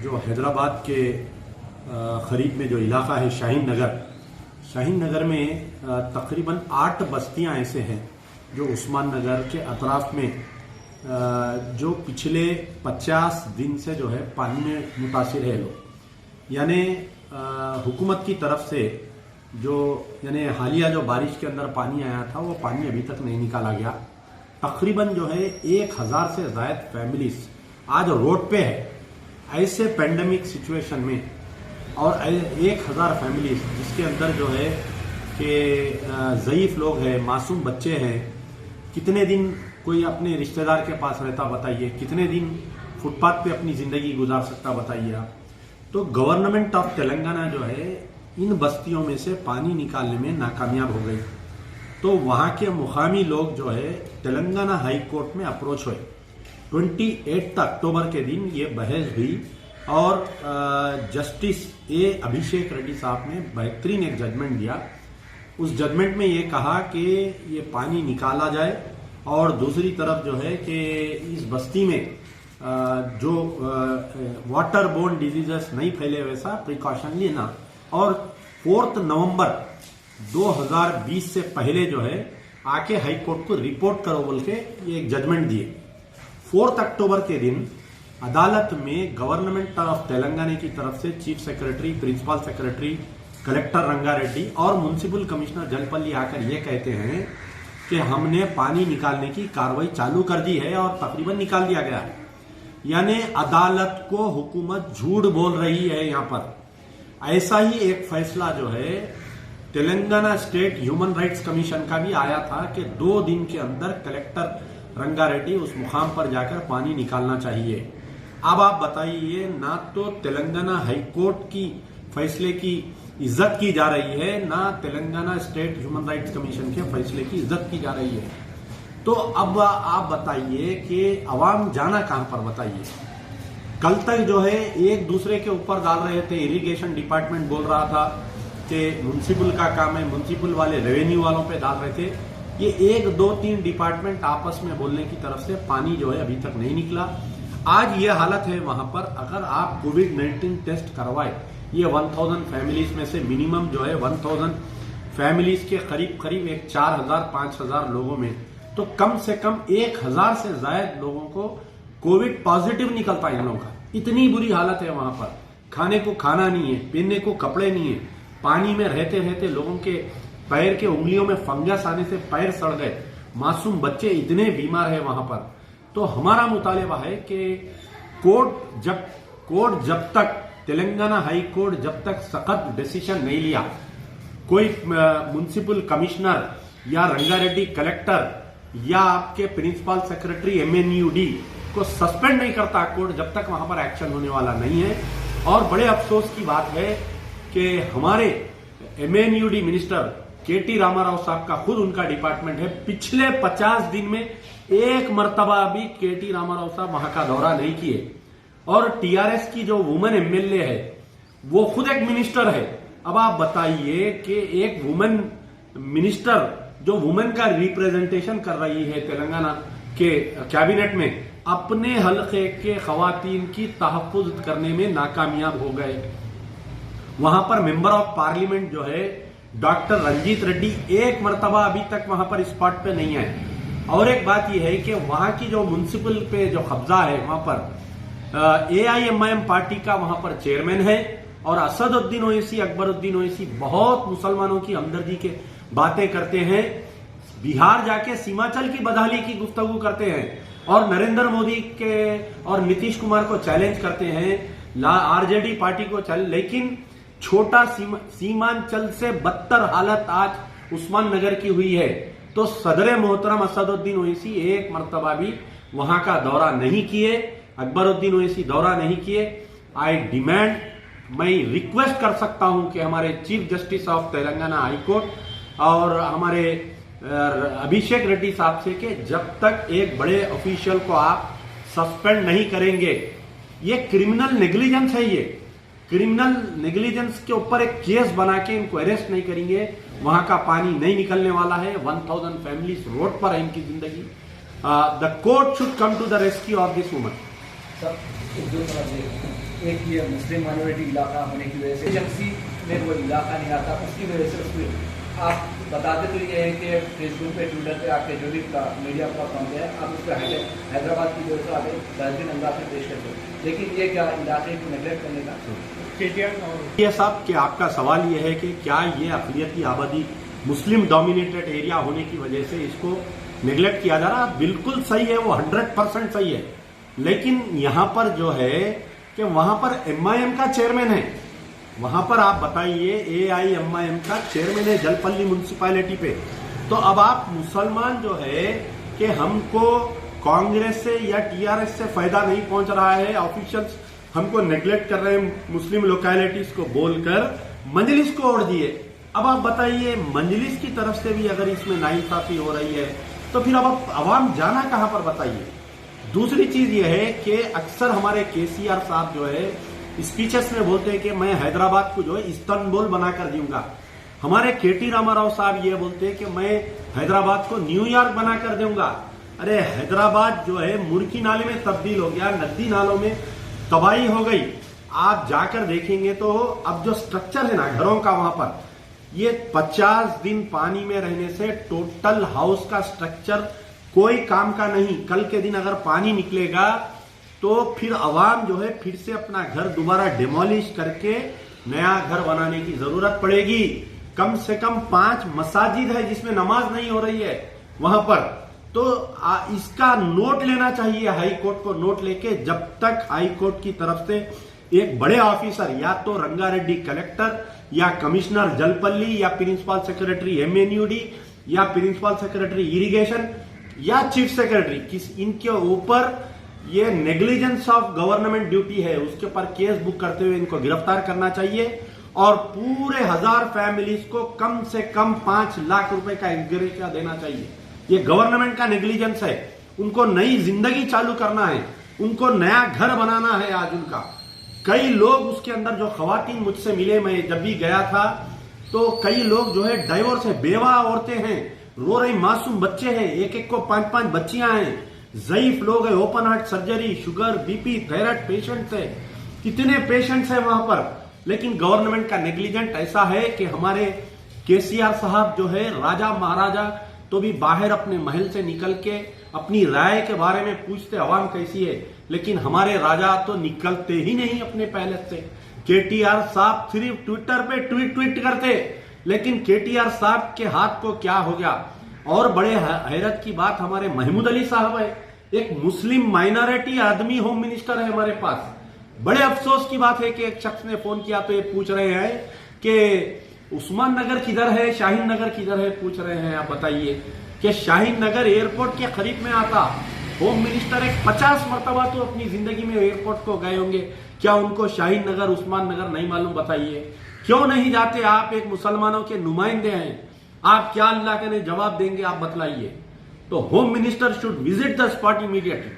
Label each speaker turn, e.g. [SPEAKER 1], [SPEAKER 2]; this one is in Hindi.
[SPEAKER 1] जो हैदराबाद के करीब में जो इलाका है शाहीन नगर में तकरीबन 8 बस्तियां ऐसे हैं जो उस्मान नगर के अतराफ में जो पिछले 50 दिन से जो है पानी में मुतासिर है लोग। यानी हुकूमत की तरफ से जो यानी हालिया जो बारिश के अंदर पानी आया था वो पानी अभी तक नहीं निकाला गया। तकरीबन जो है 1000 से ज्यादा फैमिलीज आज रोड पे है ऐसे पेंडेमिक सिचुएशन में, और 1000 फैमिलीज जिसके अंदर जो है कि ज़ईफ लोग हैं, मासूम बच्चे हैं। कितने दिन कोई अपने रिश्तेदार के पास रहता बताइए, कितने दिन फुटपाथ पे अपनी जिंदगी गुजार सकता बताइए आप। तो गवर्नमेंट ऑफ तेलंगाना जो है इन बस्तियों में से पानी निकालने में नाकामयाब हो गई। तो वहां के मुकामी लोग जो है तेलंगाना हाई कोर्ट में अप्रोच हुए। 28 अक्टूबर के दिन ये बहस हुई और जस्टिस ए अभिषेक रेड्डी साहब ने बेहतरीन एक जजमेंट दिया। उस जजमेंट में ये कहा कि ये पानी निकाला जाए और दूसरी तरफ जो है कि इस बस्ती में जो वाटर बोर्न डिजीजेस नहीं फैले वैसा प्रिकॉशन लेना, और 4 नवंबर 2020 से पहले जो है आके हाई कोर्ट को रिपोर्ट करो बोल के ये एक जजमेंट दिए। 4 अक्टूबर के दिन अदालत में गवर्नमेंट ऑफ तेलंगाना की तरफ से chief secretary, principal secretary, collector Rangareddy और म्युनिसिपल कमिश्नर जलपल्ली आकर ये कहते हैं कि हमने पानी निकालने की कार्रवाई चालू कर दी है और तकरीबन निकाल दिया गया है। यानी अदालत को हुकूमत झूठ बोल रही है। यहां पर ऐसा ही एक फैसला जो है Telangana state human rights commission का भी आया था कि 2 दिन के अंदर कलेक्टर रंगारेड्डी उस मुकाम पर जाकर पानी निकालना चाहिए। अब आप बताइए, ना तो तेलंगाना हाई कोर्ट की फैसले की इज्जत की जा रही है, ना Telangana state human rights commission के फैसले की इज्जत की जा रही है। तो अब आप बताइए कि अवाम जाना कहां पर बताइए। कल तक जो है एक दूसरे के ऊपर डाल रहे थे। इरिगेशन डिपार्टमेंट बोल रहा था कि म्युनिसिपल का काम है, म्युनिसिपल वाले रेवेन्यू वालों पे डाल रहे थे। ये 1, 2, 3 डिपार्टमेंट आपस में बोलने की तरफ से पानी जो है अभी तक नहीं निकला। आज ये हालत है वहां पर, अगर आप कोविड-19 टेस्ट करवाए, ये 1000 फैमिलीज में से मिनिमम जो है 1000 फैमिलीज के करीब एक 4000-5000 लोगों में तो कम से कम 1000 से ज्यादा लोगों को कोविड पॉजिटिव निकलता है इन लोगों का। इतनी बुरी हालत है वहां पर। खाने को खाना नहीं है, पहनने को कपड़े नहीं है, पानी में रहते रहते लोगों के पैर के उंगलियों में फंगस आने से पैर सड़ गए, मासूम बच्चे इतने बीमार है वहां पर। तो हमारा मुतालिबा है कि कोर्ट जब तक तेलंगाना हाई कोर्ट जब तक सख्त डिसीजन नहीं लिया, कोई म्युनिसिपल कमिश्नर या रंगारेड्डी कलेक्टर या आपके प्रिंसिपल सेक्रेटरी MNUD को सस्पेंड नहीं करता कोर्ट, जब तक वहां पर एक्शन होने वाला नहीं है। और बड़े अफसोस की बात है कि हमारे MNUD मिनिस्टर KT रामाराव साहब का खुद उनका डिपार्टमेंट है, पिछले 50 दिन में एक मर्तबा भी KT रामाराव साहब वहां का दौरा नहीं किए। और TRS की जो वुमेन MLA है वो खुद एक मिनिस्टर है। अब आप बताइए कि एक वुमेन मिनिस्टर जो वुमेन का रिप्रेजेंटेशन कर रही है तेलंगाना के कैबिनेट में, अपने हल्के के खवातीन की तहफ्फुज करने में नाकामयाब हो गए। वहां पर मेंबर ऑफ पार्लियामेंट जो है डॉक्टर रंजीत रेड्डी एक मर्तबा अभी तक वहां पर स्पॉट पे नहीं आए। और एक बात यह है कि वहां की जो म्युनिसिपल पे जो कब्जा है वहां पर AIMIM पार्टी का वहां पर चेयरमैन है, और असदुद्दीन ओवैसी, अकबरुद्दीन ओवैसी बहुत मुसलमानों की हमदर्दी के बातें करते हैं। बिहार जाके सीमांचल की बदहाली की गुफ्तगू करते हैं और नरेंद्र मोदी के और नीतीश कुमार को चैलेंज करते हैं, RJD पार्टी को चैलेंज। लेकिन छोटा सीमांचल से बदतर हालत आज उस्मान नगर की हुई है। तो सदर मोहतरम असदुद्दीन ओवैसी एक मर्तबा भी वहां का दौरा नहीं किए, अकबरुद्दीन ओवैसी दौरा नहीं किए। आई डिमांड, मैं रिक्वेस्ट कर सकता हूं कि हमारे chief justice of Telangana high court और हमारे अभिषेक रेड्डी साहब से कि जब तक एक बड़े ऑफिशियल को आप सस्पेंड नहीं करेंगे, ये क्रिमिनल नेग्लिजेंस है। ये क्रिमिनल नेग्लिजेंस के ऊपर एक केस बना के इनको अरेस्ट नहीं करेंगे, वहां का पानी नहीं निकलने वाला है। 1000 फैमिलीज रोड पर है, इनकी जिंदगी। The court should come to the rescue of this woman.
[SPEAKER 2] सब दो तरफ एक ये मुस्लिम माइनॉरिटी इलाका होने की वजह से एजेंसी में वो इलाका नहीं आता, उसकी वजह से उसको आप बताते तो ये है कि फेसबुक पे, ट्विटर पे आपके जो भी मीडिया प्लेटफॉर्म पे है, आप उस पर हैदराबाद की वजह से आगे बेहतरीन अंदाज में पेश करते हो, लेकिन ये क्या इलाके को नेगलेक्ट करने का
[SPEAKER 1] ये साहब कि आपका सवाल ये है कि क्या ये अक़लियती आबादी मुस्लिम डोमिनेटेड एरिया होने की वजह से इसको नेगलेक्ट किया जा रहा है? बिल्कुल सही है, वो 100% सही है। लेकिन यहां पर जो है कि वहां पर MIM का चेयरमैन है, वहां पर आप बताइए AIMIM का चेयरमैन है जलपल्ली म्युनिसिपैलिटी पे। तो अब आप मुसलमान जो है कि हमको कांग्रेस से या TRS से फायदा नहीं पहुंच रहा है, ऑफिशियल्स हमको नेग्लेक्ट कर रहे हैं मुस्लिम लोकेलिटीज को बोलकर मजलिस को ओढ़ दिए। अब आप बताइए मजलिस की तरफ से भी अगर इसमें नाइंसाफी हो रही है तो फिर अब अवाम जाना कहां पर बताइए। दूसरी चीज यह है कि अक्सर हमारे KCR साहब जो है स्पीचेस में बोलते हैं कि मैं हैदराबाद को जो है इस्तांबुल बनाकर दूंगा। हमारे KT रामाराव साहब ये बोलते हैं कि मैं हैदराबाद को न्यूयॉर्क बनाकर दूंगा। अरे हैदराबाद जो है मुर्गी नाले में तब्दील हो गया, नदी नालों में तबाही हो गई। आप जाकर देखेंगे तो अब जो स्ट्रक्चर है ना घरों का, वहां पर ये 50 दिन पानी में रहने से टोटल हाउस का स्ट्रक्चर कोई काम का नहीं। कल के दिन अगर पानी निकलेगा तो फिर अवाम जो है फिर से अपना घर दोबारा डिमोलिश करके नया घर बनाने की जरूरत पड़ेगी। कम से कम 5 मसाजिद है जिसमें नमाज नहीं हो रही है वहां पर। तो इसका नोट लेना चाहिए हाई कोर्ट को, नोट लेके जब तक हाई कोर्ट की तरफ से एक बड़े ऑफिसर या तो रंगारेड्डी कलेक्टर या कमिश्नर जलपल्ली या प्रिंसिपल सेक्रेटरी MNUD या प्रिंसिपल सेक्रेटरी इरिगेशन या चीफ सेक्रेटरी इनके ऊपर ये नेग्लिजेंस ऑफ गवर्नमेंट ड्यूटी है, उसके ऊपर केस बुक करते हुए इनको गिरफ्तार करना चाहिए और पूरे 1000 फैमिलीज को कम से कम 5 लाख रुपए का एग्रेशिया देना चाहिए। ये गवर्नमेंट का नेग्लिजेंस है। उनको नई जिंदगी चालू करना है, उनको नया घर बनाना है। आज उनका कई लोग उसके अंदर जो खवातीन मुझसे मिले, मैं जब भी गया था तो कई लोग जो है डाइवोर्स है, बेवा औरतें हैं, रो रही मासूम बच्चे हैं, एक एक को 5-5 बच्चियां हैं, ज़ईफ लोग हैं, open heart surgery, sugar, BP, thyroid patients है, कितने पेशेंट्स हैं वहां पर। लेकिन गवर्नमेंट का नेग्लिजेंट ऐसा है कि हमारे KCR साहब जो है राजा महाराजा तो भी बाहर अपने महल से निकल के अपनी राय के बारे में पूछते अवाम कैसी है, लेकिन हमारे राजा तो निकलते ही नहीं अपने पैलेस से। KTR साहब सिर्फ ट्विटर पे ट्वीट करते, लेकिन KTR साहब के हाथ को क्या हो गया। और बड़े हैरत की बात, हमारे महमूद अली साहब है, एक मुस्लिम माइनॉरिटी आदमी होम मिनिस्टर है हमारे पास। बड़े अफसोस की बात है कि एक शख्स ने फोन किया तो ये पूछ रहे हैं कि उस्मान नगर किधर है, शाहीन नगर किधर है, पूछ रहे हैं। आप बताइए कि शाहीन नगर एयरपोर्ट के करीब में आता। होम मिनिस्टर एक 50 मरतबा तो अपनी जिंदगी में एयरपोर्ट को गए होंगे, क्या उनको शाहीन नगर, उस्मान नगर नहीं मालूम? बताइए क्यों नहीं जाते? आप एक मुसलमानों के नुमाइंदे हैं, आप क्या अल्लाह के ने जवाब देंगे? आप बतलाइए। तो home minister should visit the spot immediately.